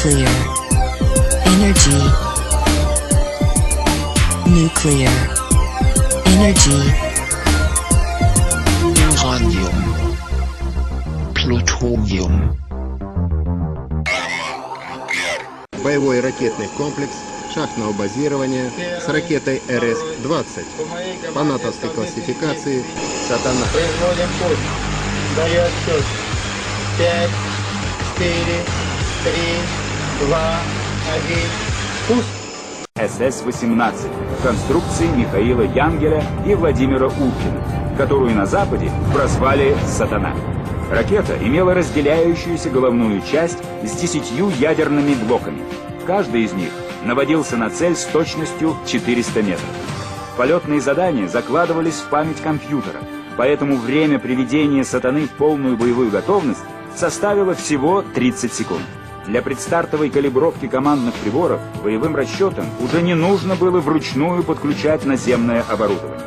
Nuclear. Energy. Nuclear. Energy. Uranium. Plutonium. Боевой ракетный комплекс шахтного базирования с ракетой РС-20 по натовской классификации «Сатана». Производим путь. Даю отсчет. 5, 4, 3, 2, 1. Пуск. СС-18 конструкции Михаила Янгеля и Владимира Уткина, которую на Западе прозвали «Сатана». Ракета имела разделяющуюся головную часть с 10 ядерными блоками. Каждый из них наводился на цель с точностью 400 метров. Полетные задания закладывались в память компьютера, поэтому время приведения «Сатаны» в полную боевую готовность составило всего 30 секунд. Для предстартовой калибровки командных приборов боевым расчетам уже не нужно было вручную подключать наземное оборудование.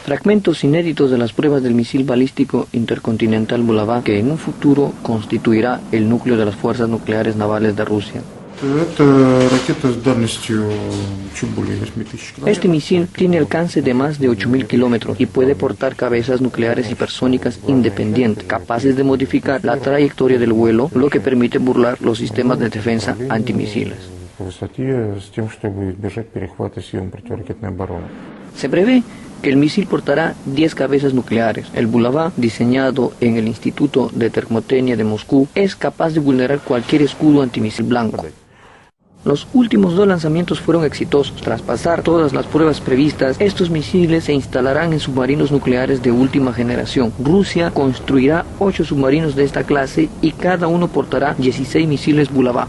Fragmentos inéditos de las pruebas del misil balístico intercontinental Bulava, que en un futuro constituirá el núcleo de las fuerzas nucleares navales de Rusia. Este misil tiene alcance de más de 8.000 kilómetros y puede portar cabezas nucleares hipersónicas independientes, capaces de modificar la trayectoria del vuelo, lo que permite burlar los sistemas de defensa antimisiles. Se prevé que el misil portará 10 cabezas nucleares. El Bulava, diseñado en el Instituto de Termotecnia de Moscú, es capaz de vulnerar cualquier escudo antimisil blanco. Los últimos 2 lanzamientos fueron exitosos. Tras pasar todas las pruebas previstas, estos misiles se instalarán en submarinos nucleares de última generación. Rusia construirá 8 submarinos de esta clase y cada uno portará 16 misiles Bulava.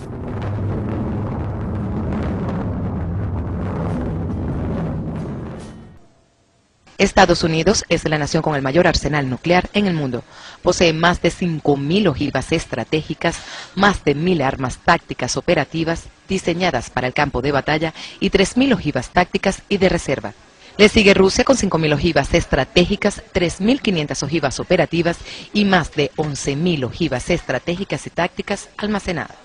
Estados Unidos es la nación con el mayor arsenal nuclear en el mundo. Posee más de 5.000 ojivas estratégicas, más de 1.000 armas tácticas operativas diseñadas para el campo de batalla y 3.000 ojivas tácticas y de reserva. Le sigue Rusia con 5.000 ojivas estratégicas, 3.500 ojivas operativas y más de 11.000 ojivas estratégicas y tácticas almacenadas.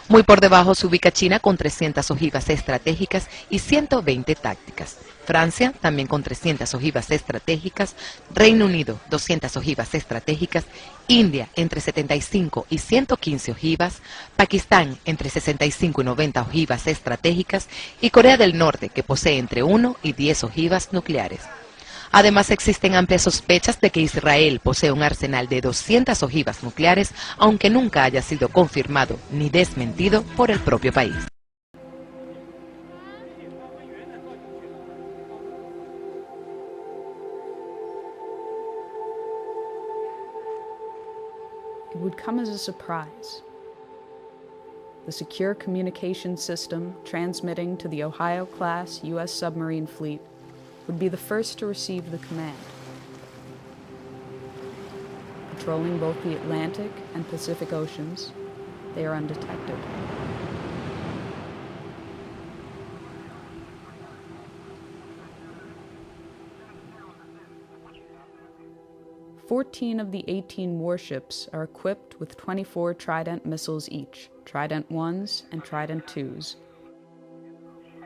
Muy por debajo se ubica China con 300 ojivas estratégicas y 120 tácticas. Francia también con 300 ojivas estratégicas, Reino Unido 200 ojivas estratégicas, India entre 75 y 115 ojivas, Pakistán entre 65 y 90 ojivas estratégicas y Corea del Norte, que posee entre 1 y 10 ojivas nucleares. Además, existen amplias sospechas de que Israel posee un arsenal de 200 ojivas nucleares, aunque nunca haya sido confirmado ni desmentido por el propio país. It would come as a surprise. The secure communication system transmitting to the Ohio-class U.S. submarine fleet would be the first to receive the command. Patrolling both the Atlantic and Pacific Oceans, they are undetected. Fourteen of the 18 warships are equipped with 24 Trident missiles each, Trident 1s and Trident 2s.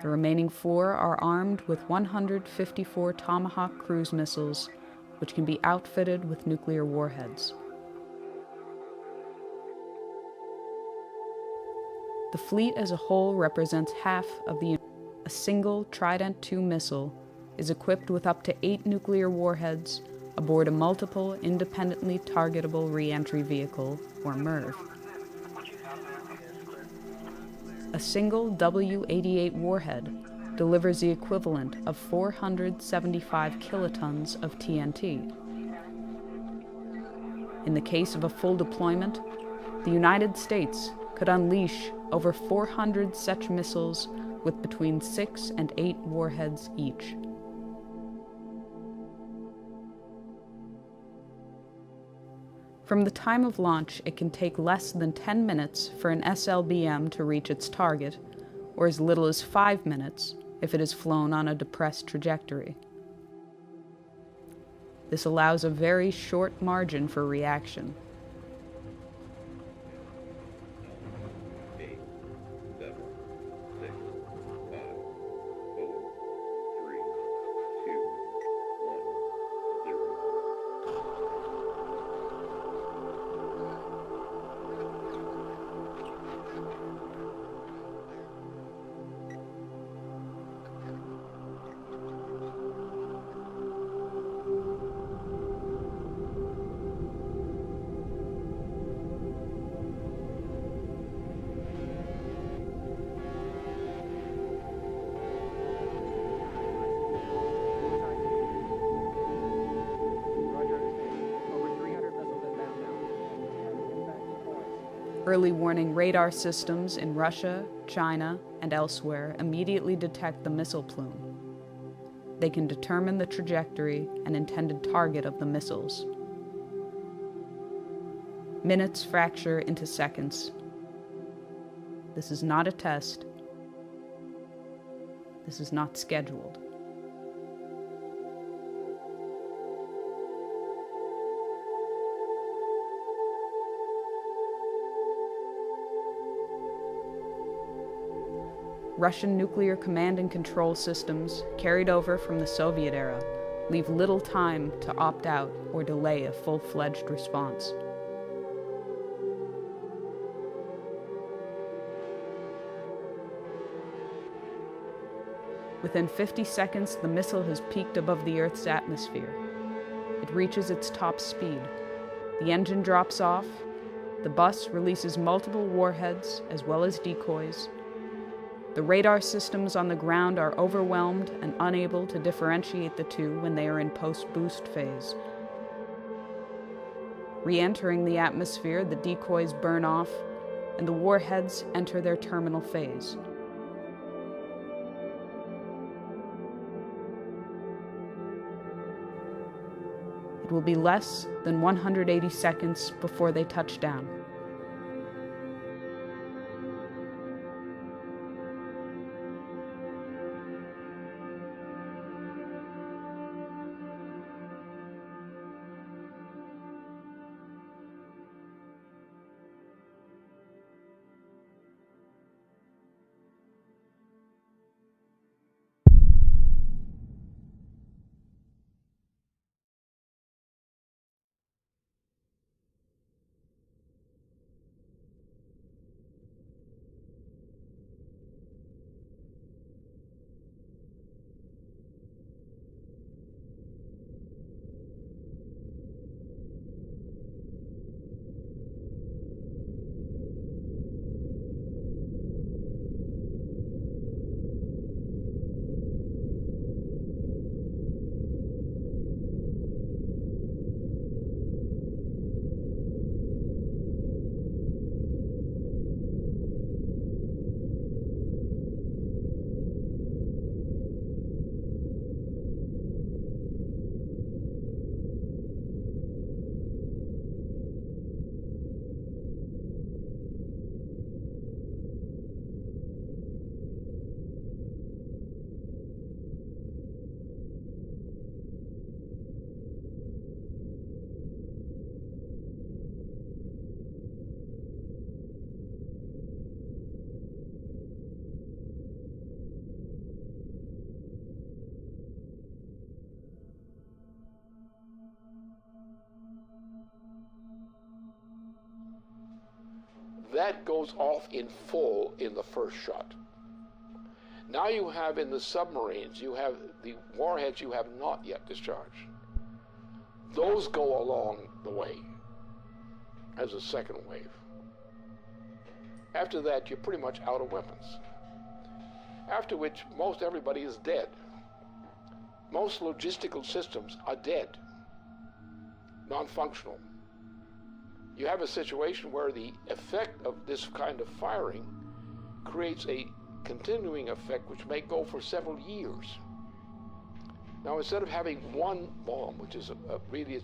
The remaining 4 are armed with 154 Tomahawk cruise missiles, which can be outfitted with nuclear warheads. The fleet as a whole represents half of the. A single Trident 2 missile is equipped with up to 8 nuclear warheads aboard a multiple independently targetable re-entry vehicle, or MIRV. A single W-88 warhead delivers the equivalent of 475 kilotons of TNT. In the case of a full deployment, the United States could unleash over 400 such missiles with between 6 and 8 warheads each. From the time of launch, it can take less than 10 minutes for an SLBM to reach its target, or as little as 5 minutes if it is flown on a depressed trajectory. This allows a very short margin for reaction. Early warning radar systems in Russia, China, and elsewhere immediately detect the missile plume. They can determine the trajectory and intended target of the missiles. Minutes fracture into seconds. This is not a test. This is not scheduled. Russian nuclear command and control systems, carried over from the Soviet era, leave little time to opt out or delay a full-fledged response. Within 50 seconds, the missile has peaked above the Earth's atmosphere. It reaches its top speed. The engine drops off. The bus releases multiple warheads as well as decoys. The radar systems on the ground are overwhelmed and unable to differentiate the two when they are in post-boost phase. Re-entering the atmosphere, the decoys burn off, and the warheads enter their terminal phase. It will be less than 180 seconds before they touch down. That goes off in full in the first shot. Now you have in the submarines, you have the warheads you have not yet discharged. Those go along the way as a second wave. After that, you're pretty much out of weapons. After which, most everybody is dead. Most logistical systems are dead, non-functional. You have a situation where the effect of this kind of firing creates a continuing effect which may go for several years. Now, instead of having one bomb, which is really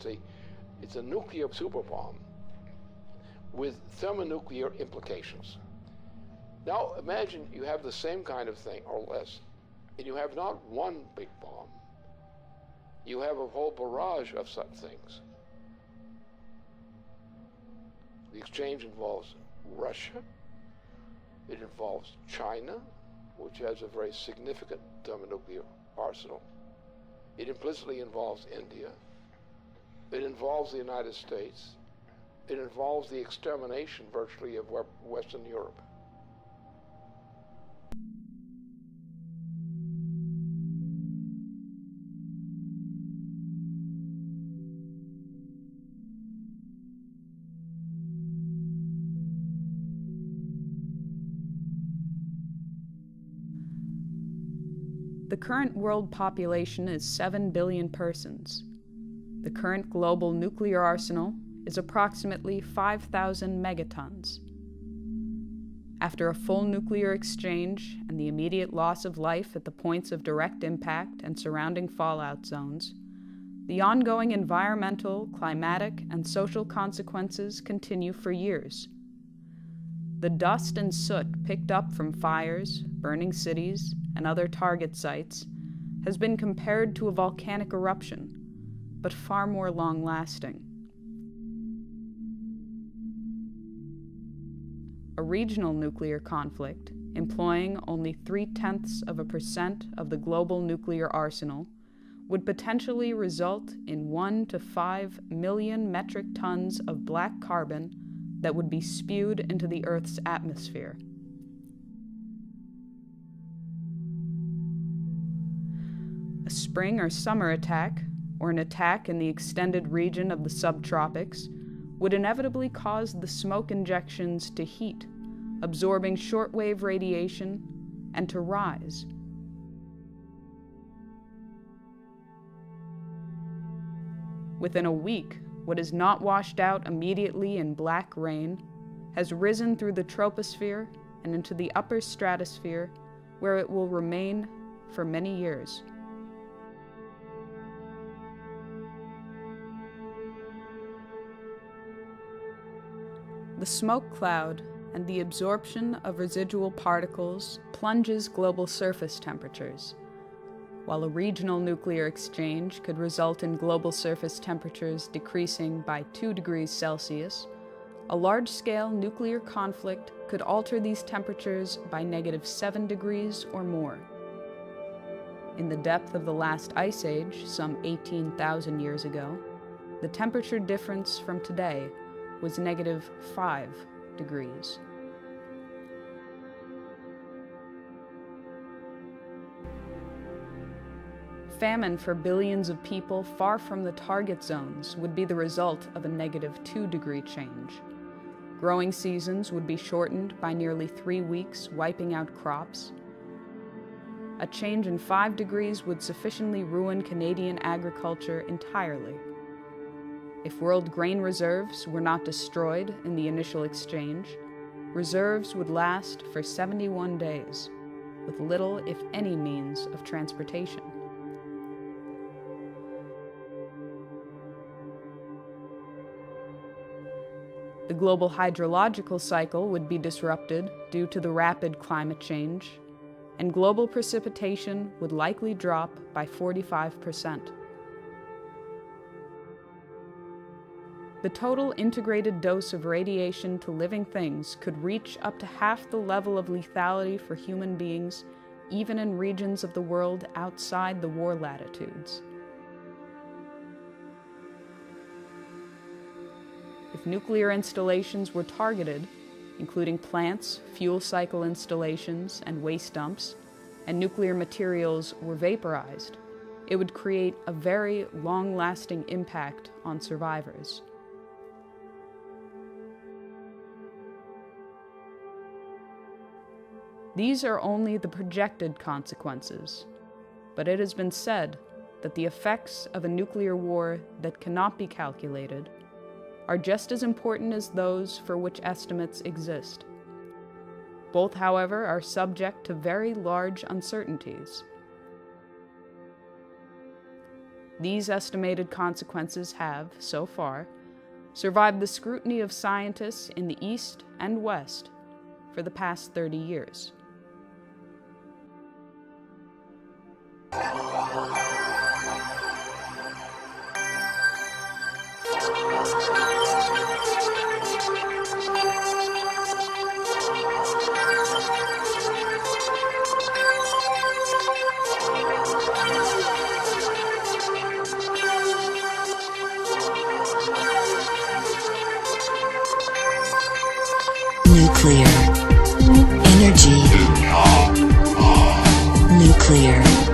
it's a nuclear super bomb, with thermonuclear implications. Now imagine you have the same kind of thing, or less, and you have not one big bomb. You have a whole barrage of such things. The exchange involves Russia. It involves China, which has a very significant thermonuclear arsenal. It implicitly involves India. It involves the United States. It involves the extermination virtually of Western Europe. The current world population is 7 billion persons. The current global nuclear arsenal is approximately 5,000 megatons. After a full nuclear exchange and the immediate loss of life at the points of direct impact and surrounding fallout zones, the ongoing environmental, climatic, and social consequences continue for years. The dust and soot picked up from fires, burning cities, and other target sites has been compared to a volcanic eruption, but far more long-lasting. A regional nuclear conflict, employing only 0.3% of the global nuclear arsenal, would potentially result in 1 to 5 million metric tons of black carbon that would be spewed into the Earth's atmosphere. A spring or summer attack, or an attack in the extended region of the subtropics, would inevitably cause the smoke injections to heat, absorbing shortwave radiation, and to rise. Within a week, what is not washed out immediately in black rain has risen through the troposphere and into the upper stratosphere, where it will remain for many years. The smoke cloud and the absorption of residual particles plunges global surface temperatures. While a regional nuclear exchange could result in global surface temperatures decreasing by 2 degrees Celsius, a large-scale nuclear conflict could alter these temperatures by -7 degrees or more. In the depth of the last ice age, some 18,000 years ago, the temperature difference from today was -5 degrees. Famine for billions of people far from the target zones would be the result of a -2 degree change. Growing seasons would be shortened by nearly 3 weeks, wiping out crops. A change in 5 degrees would sufficiently ruin Canadian agriculture entirely. If world grain reserves were not destroyed in the initial exchange, reserves would last for 71 days, with little, if any, means of transportation. The global hydrological cycle would be disrupted due to the rapid climate change, and global precipitation would likely drop by 45%. The total integrated dose of radiation to living things could reach up to half the level of lethality for human beings, even in regions of the world outside the war latitudes. If nuclear installations were targeted, including plants, fuel cycle installations, and waste dumps, and nuclear materials were vaporized, it would create a very long-lasting impact on survivors. These are only the projected consequences, but it has been said that the effects of a nuclear war that cannot be calculated are just as important as those for which estimates exist. Both, however, are subject to very large uncertainties. These estimated consequences have, so far, survived the scrutiny of scientists in the East and West for the past 30 years. Nuclear. Energy. Nuclear.